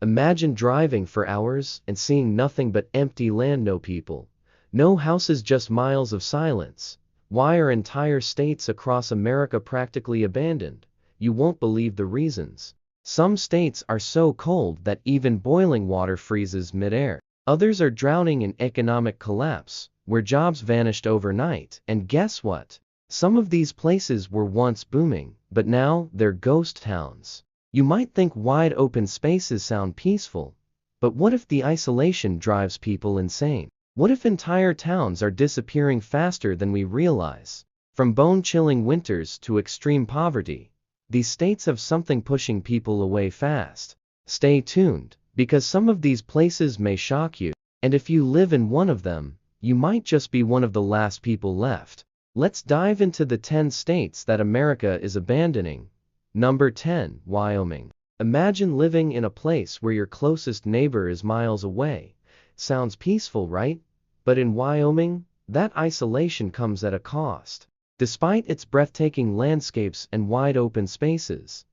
Imagine driving for hours and seeing nothing but empty land, no people, no houses, just miles of silence. Why are entire states across America practically abandoned? You won't believe the reasons. Some states are so cold that even boiling water freezes midair. Others are drowning in economic collapse, where jobs vanished overnight. And guess what? Some of these places were once booming, but now they're ghost towns. You might think wide open spaces sound peaceful, but what if the isolation drives people insane? What if entire towns are disappearing faster than we realize? From bone-chilling winters to extreme poverty, these states have something pushing people away fast. Stay tuned, because some of these places may shock you, and if you live in one of them, you might just be one of the last people left. Let's dive into the 10 states that America is abandoning. Number 10, Wyoming. Imagine living in a place where your closest neighbor is miles away. Sounds peaceful, right? But in Wyoming, that isolation comes at a cost. Despite its breathtaking landscapes and wide open spaces,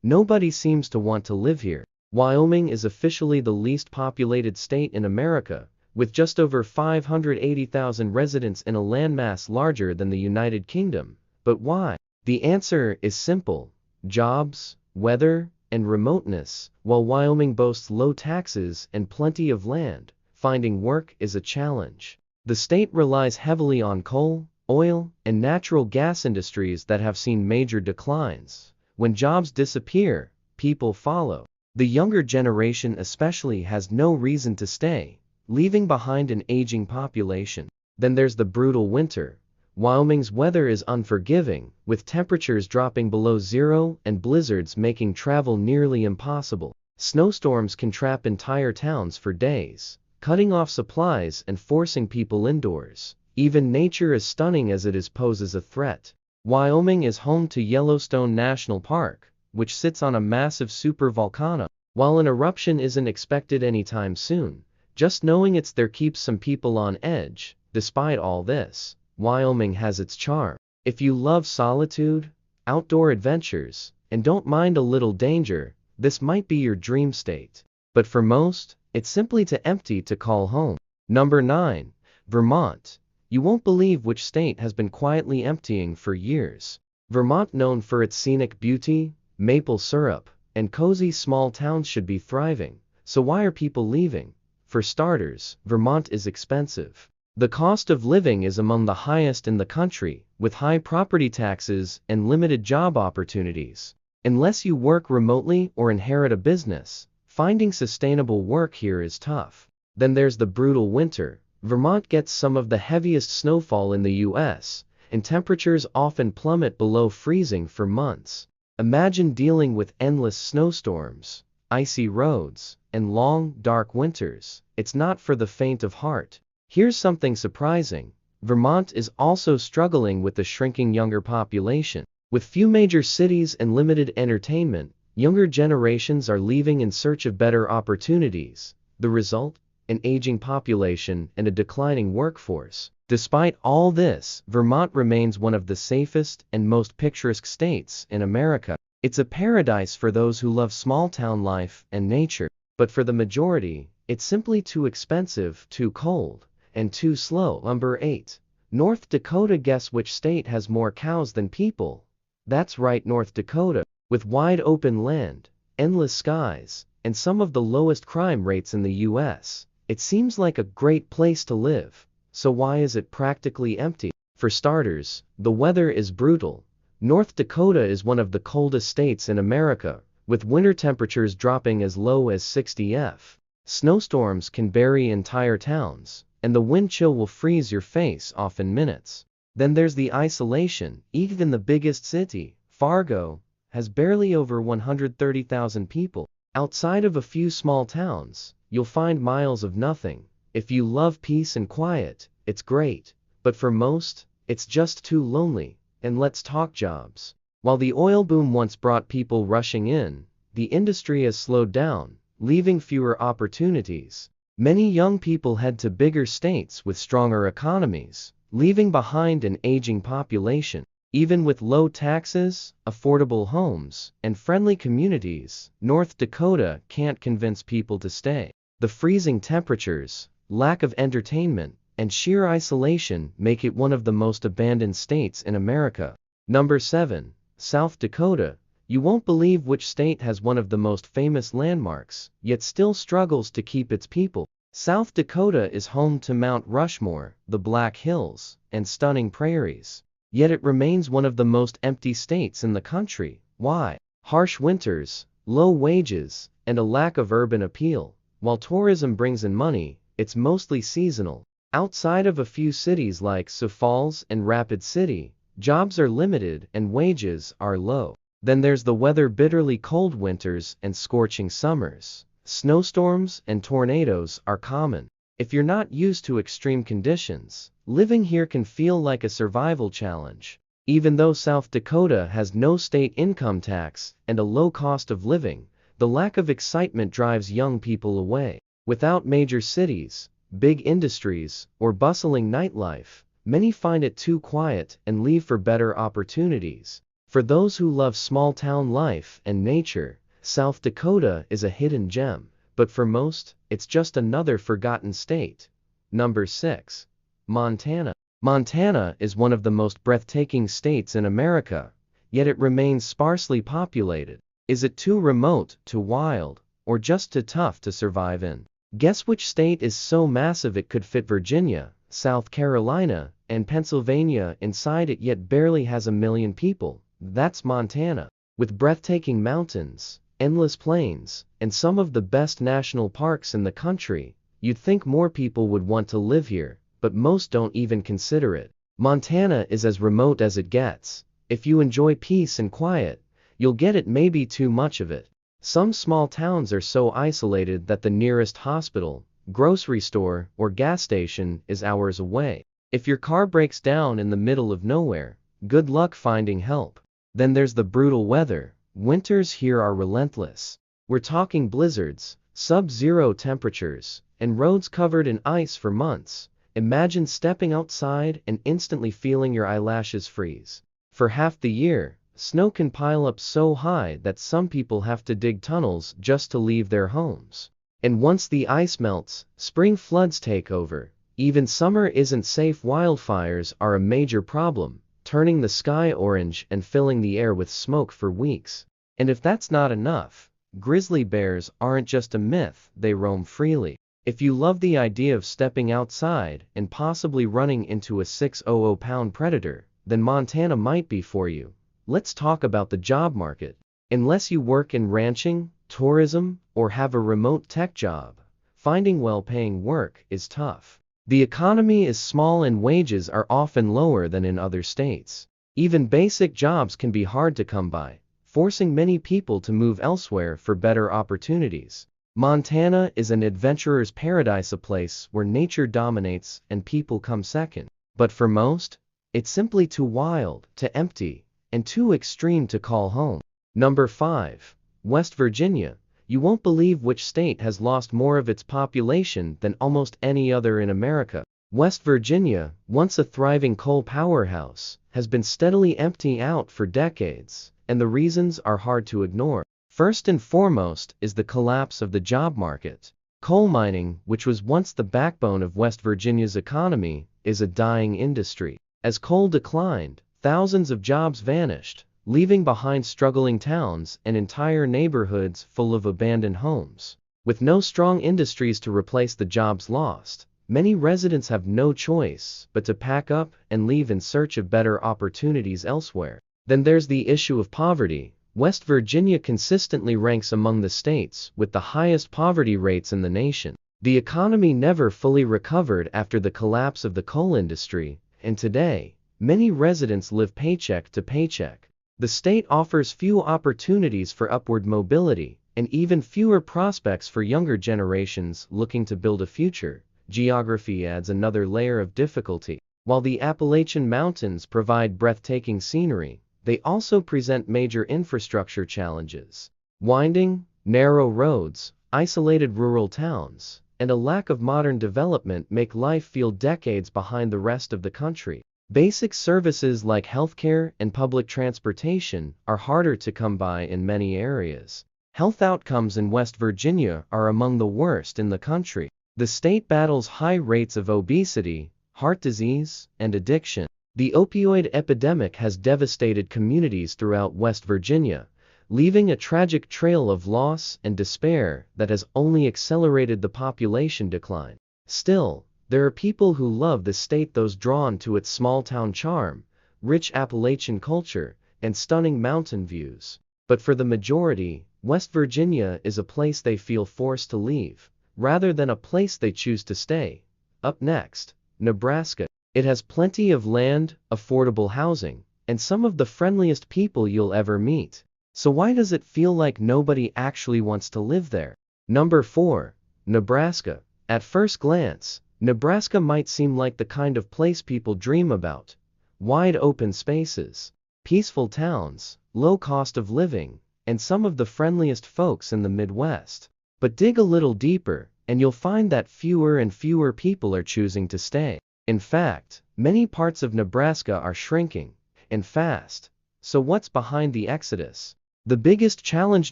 nobody seems to want to live here. Wyoming is officially the least populated state in America, with just over 580,000 residents in a landmass larger than the United Kingdom. But why? The answer is simple: jobs, weather, and remoteness. While Wyoming boasts low taxes and plenty of land, finding work is a challenge. The state relies heavily on coal, oil, and natural gas industries that have seen major declines. When jobs disappear, people follow. The younger generation especially has no reason to stay, leaving behind an aging population. Then there's the brutal winter. Wyoming's weather is unforgiving, with temperatures dropping below zero and blizzards making travel nearly impossible. Snowstorms can trap entire towns for days, cutting off supplies and forcing people indoors. Even nature, as stunning as it is, poses a threat. Wyoming is home to Yellowstone National Park, which sits on a massive supervolcano. While an eruption isn't expected anytime soon, just knowing it's there keeps some people on edge. Despite all this, Wyoming has its charm. If you love solitude, outdoor adventures, and don't mind a little danger, this might be your dream state. But for most, it's simply too empty to call home. Number 9, Vermont. You won't believe which state has been quietly emptying for years. Vermont, known for its scenic beauty, maple syrup, and cozy small towns, should be thriving. So why are people leaving? For starters, Vermont is expensive. The cost of living is among the highest in the country, with high property taxes and limited job opportunities. Unless you work remotely or inherit a business, finding sustainable work here is tough. Then there's the brutal winter. Vermont gets some of the heaviest snowfall in the U.S., and temperatures often plummet below freezing for months. Imagine dealing with endless snowstorms, icy roads, and long, dark winters. It's not for the faint of heart. Here's something surprising. Vermont is also struggling with the shrinking younger population. With few major cities and limited entertainment, younger generations are leaving in search of better opportunities. The result? An aging population and a declining workforce. Despite all this, Vermont remains one of the safest and most picturesque states in America. It's a paradise for those who love small-town life and nature. But for the majority, it's simply too expensive, too cold, and too slow. Number 8, North Dakota. Guess which state has more cows than people? That's right, North Dakota. With wide open land, endless skies, and some of the lowest crime rates in the U.S., it seems like a great place to live. So why is it practically empty? For starters, the weather is brutal. North Dakota is one of the coldest states in America, with winter temperatures dropping as low as 60 degrees. Snowstorms can bury entire towns, and the wind chill will freeze your face off in minutes. Then there's the isolation. Even the biggest city, Fargo, has barely over 130,000 people. Outside of a few small towns, you'll find miles of nothing. If you love peace and quiet, it's great. But for most, it's just too lonely. And let's talk jobs. While the oil boom once brought people rushing in, the industry has slowed down, leaving fewer opportunities. Many young people head to bigger states with stronger economies, leaving behind an aging population. Even with low taxes, affordable homes, and friendly communities, North Dakota can't convince people to stay. The freezing temperatures, lack of entertainment, and sheer isolation make it one of the most abandoned states in America. Number 7. South Dakota. You won't believe which state has one of the most famous landmarks, yet still struggles to keep its people. South Dakota is home to Mount Rushmore, the Black Hills, and stunning prairies. Yet it remains one of the most empty states in the country. Why? Harsh winters, low wages, and a lack of urban appeal. While tourism brings in money, it's mostly seasonal. Outside of a few cities like Sioux Falls and Rapid City, jobs are limited and wages are low. Then there's the weather: bitterly cold winters and scorching summers. Snowstorms and tornadoes are common. If you're not used to extreme conditions, living here can feel like a survival challenge. Even though South Dakota has no state income tax and a low cost of living, the lack of excitement drives young people away. Without major cities, big industries, or bustling nightlife, many find it too quiet and leave for better opportunities. For those who love small-town life and nature, South Dakota is a hidden gem, but for most, it's just another forgotten state. Number 6. Montana. Montana is one of the most breathtaking states in America, yet it remains sparsely populated. Is it too remote, too wild, or just too tough to survive in? Guess which state is so massive it could fit Virginia, South Carolina, and Pennsylvania inside it yet barely has 1 million people? That's Montana. With breathtaking mountains, endless plains, and some of the best national parks in the country, you'd think more people would want to live here, but most don't even consider it. Montana is as remote as it gets. If you enjoy peace and quiet, you'll get it, maybe too much of it. Some small towns are so isolated that the nearest hospital, grocery store, or gas station is hours away. If your car breaks down in the middle of nowhere, good luck finding help. Then there's the brutal weather. Winters here are relentless. We're talking blizzards, sub-zero temperatures, and roads covered in ice for months. Imagine stepping outside and instantly feeling your eyelashes freeze. For half the year, snow can pile up so high that some people have to dig tunnels just to leave their homes. And once the ice melts, spring floods take over. Even summer isn't safe. Wildfires are a major problem, turning the sky orange and filling the air with smoke for weeks. And if that's not enough, grizzly bears aren't just a myth, they roam freely. If you love the idea of stepping outside and possibly running into a 600-pound predator, then Montana might be for you. Let's talk about the job market. Unless you work in ranching, tourism, or have a remote tech job, finding well-paying work is tough. The economy is small and wages are often lower than in other states. Even basic jobs can be hard to come by, forcing many people to move elsewhere for better opportunities. Montana is an adventurer's paradise, a place where nature dominates and people come second. But for most, it's simply too wild, too empty, and too extreme to call home. Number 5. West Virginia. You won't believe which state has lost more of its population than almost any other in America. West Virginia, once a thriving coal powerhouse, has been steadily emptying out for decades, and the reasons are hard to ignore. First and foremost is the collapse of the job market. Coal mining, which was once the backbone of West Virginia's economy, is a dying industry. As coal declined, thousands of jobs vanished, leaving behind struggling towns and entire neighborhoods full of abandoned homes. With no strong industries to replace the jobs lost, many residents have no choice but to pack up and leave in search of better opportunities elsewhere. Then there's the issue of poverty. West Virginia consistently ranks among the states with the highest poverty rates in the nation. The economy never fully recovered after the collapse of the coal industry, and today, many residents live paycheck to paycheck. The state offers few opportunities for upward mobility, and even fewer prospects for younger generations looking to build a future. Geography adds another layer of difficulty. While the Appalachian Mountains provide breathtaking scenery, they also present major infrastructure challenges. Winding, narrow roads, isolated rural towns, and a lack of modern development make life feel decades behind the rest of the country. Basic services like healthcare and public transportation are harder to come by in many areas. Health outcomes in West Virginia are among the worst in the country. The state battles high rates of obesity, heart disease, and addiction. The opioid epidemic has devastated communities throughout West Virginia, leaving a tragic trail of loss and despair that has only accelerated the population decline. Still, there are people who love the state, those drawn to its small-town charm, rich Appalachian culture, and stunning mountain views. But for the majority, West Virginia is a place they feel forced to leave, rather than a place they choose to stay. Up next, Nebraska. It has plenty of land, affordable housing, and some of the friendliest people you'll ever meet. So why does it feel like nobody actually wants to live there? Number 4. Nebraska. At first glance, Nebraska might seem like the kind of place people dream about. Wide open spaces, peaceful towns, low cost of living, and some of the friendliest folks in the Midwest. But dig a little deeper, and you'll find that fewer and fewer people are choosing to stay. In fact, many parts of Nebraska are shrinking, and fast. So what's behind the exodus? The biggest challenge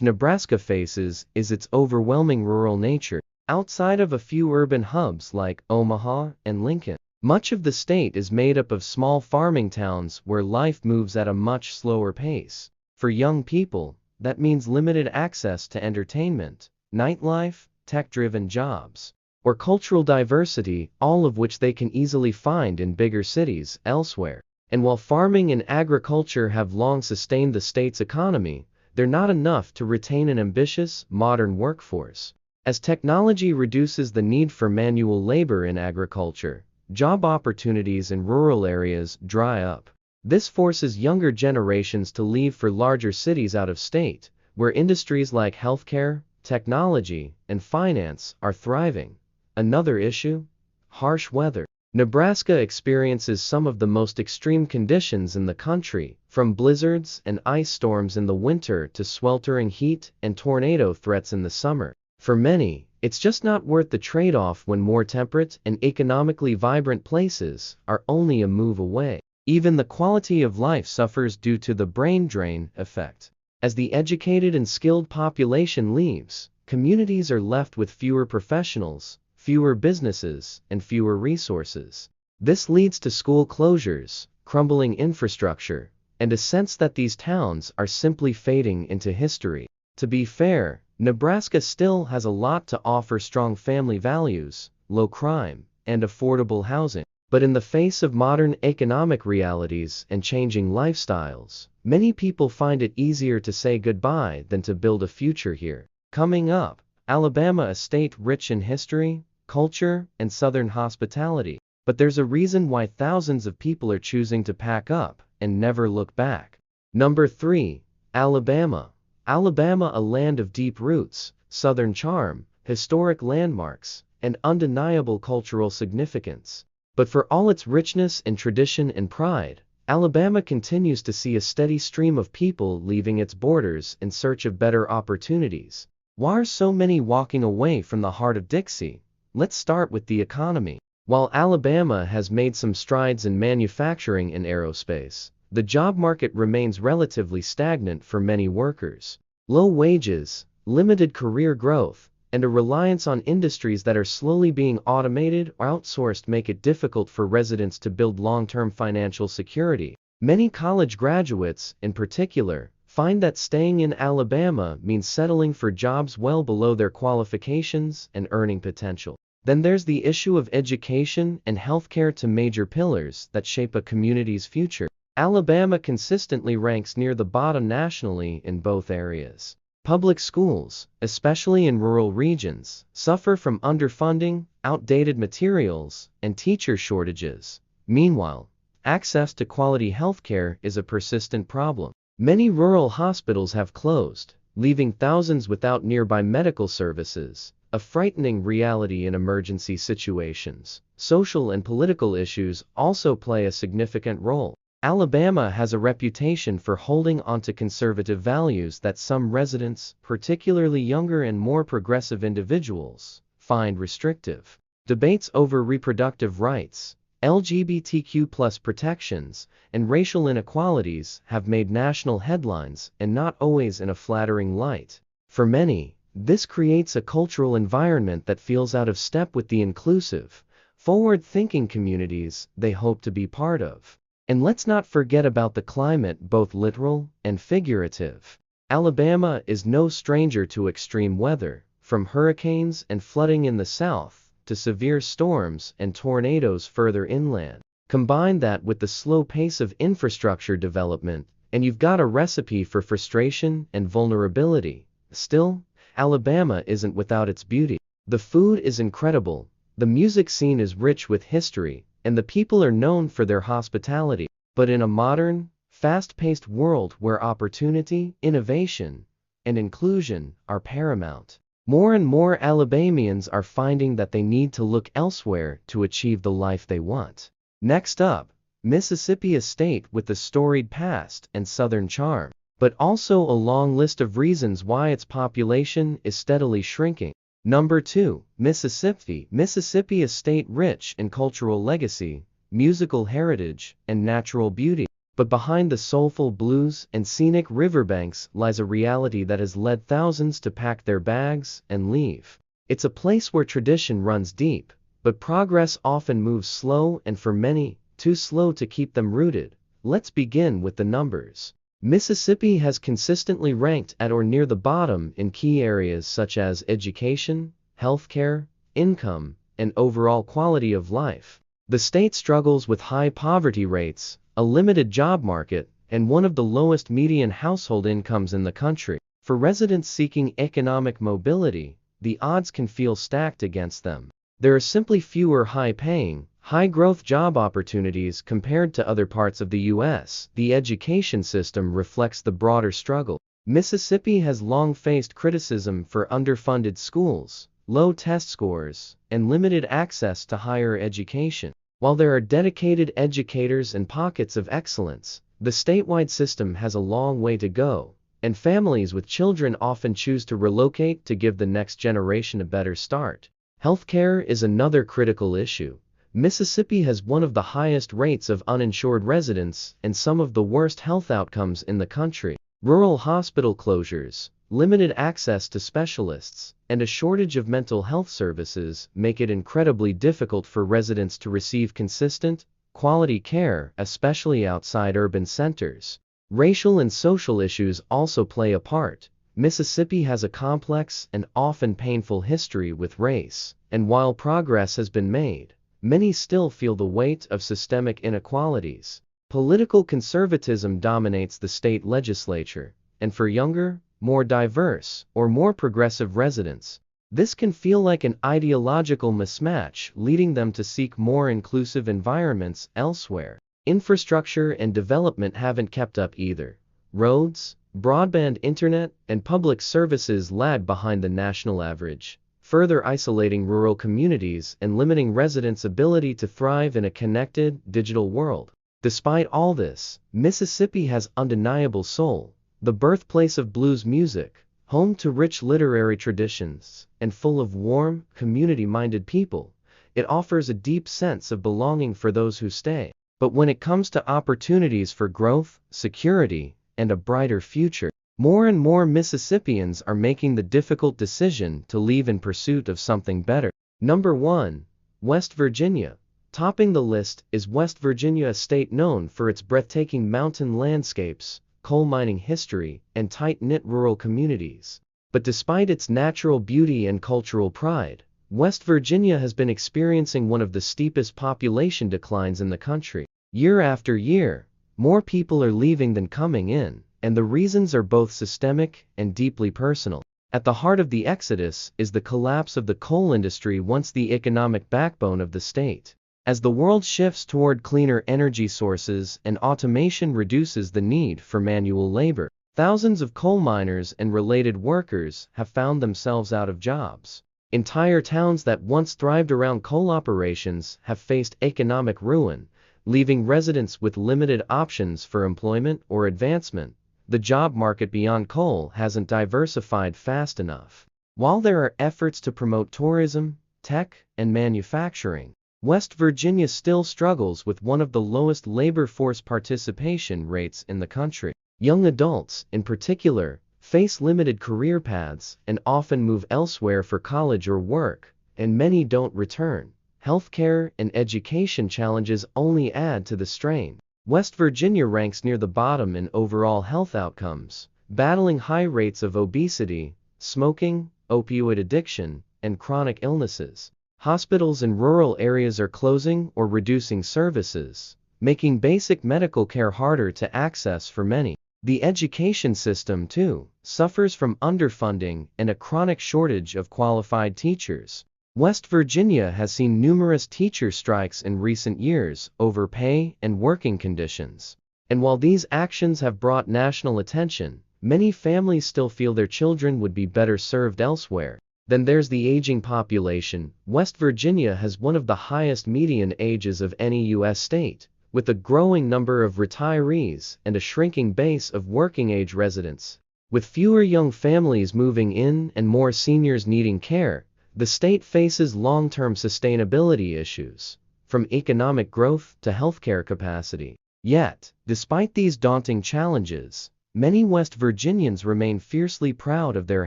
Nebraska faces is its overwhelming rural nature. Outside of a few urban hubs like Omaha and Lincoln, much of the state is made up of small farming towns where life moves at a much slower pace. For young people, that means limited access to entertainment, nightlife, tech-driven jobs, or cultural diversity, all of which they can easily find in bigger cities elsewhere. And while farming and agriculture have long sustained the state's economy, they're not enough to retain an ambitious, modern workforce. As technology reduces the need for manual labor in agriculture, job opportunities in rural areas dry up. This forces younger generations to leave for larger cities out of state, where industries like healthcare, technology, and finance are thriving. Another issue? Harsh weather. Nebraska experiences some of the most extreme conditions in the country, from blizzards and ice storms in the winter to sweltering heat and tornado threats in the summer. For many, it's just not worth the trade-off when more temperate and economically vibrant places are only a move away. Even the quality of life suffers due to the brain drain effect. As the educated and skilled population leaves, communities are left with fewer professionals, fewer businesses, and fewer resources. This leads to school closures, crumbling infrastructure, and a sense that these towns are simply fading into history. To be fair, Nebraska still has a lot to offer: strong family values, low crime, and affordable housing. But in the face of modern economic realities and changing lifestyles, many people find it easier to say goodbye than to build a future here. Coming up, Alabama, a state rich in history, culture, and Southern hospitality. But there's a reason why thousands of people are choosing to pack up and never look back. Number 3. Alabama. Alabama, a land of deep roots, Southern charm, historic landmarks, and undeniable cultural significance. But for all its richness and tradition and pride, Alabama continues to see a steady stream of people leaving its borders in search of better opportunities. Why are so many walking away from the heart of Dixie? Let's start with the economy. While Alabama has made some strides in manufacturing and aerospace, the job market remains relatively stagnant for many workers. Low wages, limited career growth, and a reliance on industries that are slowly being automated or outsourced make it difficult for residents to build long-term financial security. Many college graduates, in particular, find that staying in Alabama means settling for jobs well below their qualifications and earning potential. Then there's the issue of education and healthcare, two major pillars that shape a community's future. Alabama consistently ranks near the bottom nationally in both areas. Public schools, especially in rural regions, suffer from underfunding, outdated materials, and teacher shortages. Meanwhile, access to quality healthcare is a persistent problem. Many rural hospitals have closed, leaving thousands without nearby medical services, a frightening reality in emergency situations. Social and political issues also play a significant role. Alabama has a reputation for holding onto conservative values that some residents, particularly younger and more progressive individuals, find restrictive. Debates over reproductive rights, LGBTQ+ protections, and racial inequalities have made national headlines, and not always in a flattering light. For many, this creates a cultural environment that feels out of step with the inclusive, forward-thinking communities they hope to be part of. And let's not forget about the climate, both literal and figurative. Alabama is no stranger to extreme weather, from hurricanes and flooding in the south to severe storms and tornadoes further inland. Combine that with the slow pace of infrastructure development, and you've got a recipe for frustration and vulnerability. Still, Alabama isn't without its beauty. The food is incredible, the music scene is rich with history, and the people are known for their hospitality. But in a modern, fast-paced world where opportunity, innovation, and inclusion are paramount, more and more Alabamians are finding that they need to look elsewhere to achieve the life they want. Next up, Mississippi, a state with a storied past and southern charm, but also a long list of reasons why its population is steadily shrinking. Number 2, Mississippi. Mississippi, a state rich in cultural legacy, musical heritage, and natural beauty. But behind the soulful blues and scenic riverbanks lies a reality that has led thousands to pack their bags and leave. It's a place where tradition runs deep, but progress often moves slow, and for many, too slow to keep them rooted. Let's begin with the numbers. Mississippi has consistently ranked at or near the bottom in key areas such as education, healthcare, income, and overall quality of life. The state struggles with high poverty rates, a limited job market, and one of the lowest median household incomes in the country. For residents seeking economic mobility, the odds can feel stacked against them. There are simply fewer high-paying, high-growth job opportunities compared to other parts of the U.S. The education system reflects the broader struggle. Mississippi has long faced criticism for underfunded schools, low test scores, and limited access to higher education. While there are dedicated educators and pockets of excellence, the statewide system has a long way to go, and families with children often choose to relocate to give the next generation a better start. Healthcare is another critical issue. Mississippi has one of the highest rates of uninsured residents and some of the worst health outcomes in the country. Rural hospital closures, limited access to specialists, and a shortage of mental health services make it incredibly difficult for residents to receive consistent, quality care, especially outside urban centers. Racial and social issues also play a part. Mississippi has a complex and often painful history with race, and while progress has been made, many still feel the weight of systemic inequalities. Political conservatism dominates the state legislature, and for younger, more diverse, or more progressive residents, this can feel like an ideological mismatch, leading them to seek more inclusive environments elsewhere. Infrastructure and development haven't kept up either. Roads, broadband internet, and public services lag behind the national average, further isolating rural communities and limiting residents' ability to thrive in a connected, digital world. Despite all this, Mississippi has undeniable soul. The birthplace of blues music, home to rich literary traditions, and full of warm, community-minded people, it offers a deep sense of belonging for those who stay. But when it comes to opportunities for growth, security, and a brighter future, more and more Mississippians are making the difficult decision to leave in pursuit of something better. Number 1. West Virginia. Topping the list is West Virginia, a state known for its breathtaking mountain landscapes, coal mining history, and tight-knit rural communities. But despite its natural beauty and cultural pride, West Virginia has been experiencing one of the steepest population declines in the country. Year after year, more people are leaving than coming in, and the reasons are both systemic and deeply personal. At the heart of the exodus is the collapse of the coal industry, once the economic backbone of the state. As the world shifts toward cleaner energy sources and automation reduces the need for manual labor, thousands of coal miners and related workers have found themselves out of jobs. Entire towns that once thrived around coal operations have faced economic ruin, leaving residents with limited options for employment or advancement. The job market beyond coal hasn't diversified fast enough. While there are efforts to promote tourism, tech, and manufacturing, West Virginia still struggles with one of the lowest labor force participation rates in the country. Young adults, in particular, face limited career paths and often move elsewhere for college or work, and many don't return. Healthcare and education challenges only add to the strain. West Virginia ranks near the bottom in overall health outcomes, battling high rates of obesity, smoking, opioid addiction, and chronic illnesses. Hospitals in rural areas are closing or reducing services, making basic medical care harder to access for many. The education system, too, suffers from underfunding and a chronic shortage of qualified teachers. West Virginia has seen numerous teacher strikes in recent years over pay and working conditions. And while these actions have brought national attention, many families still feel their children would be better served elsewhere. Then there's the aging population. West Virginia has one of the highest median ages of any U.S. state, with a growing number of retirees and a shrinking base of working-age residents. With fewer young families moving in and more seniors needing care, the state faces long-term sustainability issues, from economic growth to healthcare capacity. Yet, despite these daunting challenges, many West Virginians remain fiercely proud of their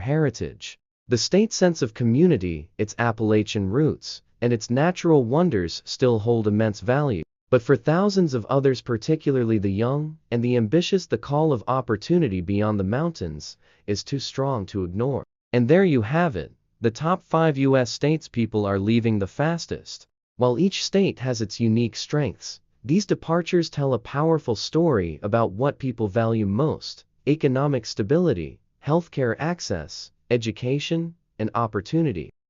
heritage. The state's sense of community, its Appalachian roots, and its natural wonders still hold immense value. But for thousands of others, particularly the young and the ambitious, the call of opportunity beyond the mountains is too strong to ignore. And there you have it, the top 5 U.S. states people are leaving the fastest. While each state has its unique strengths, these departures tell a powerful story about what people value most: economic stability, healthcare access, education, and opportunity.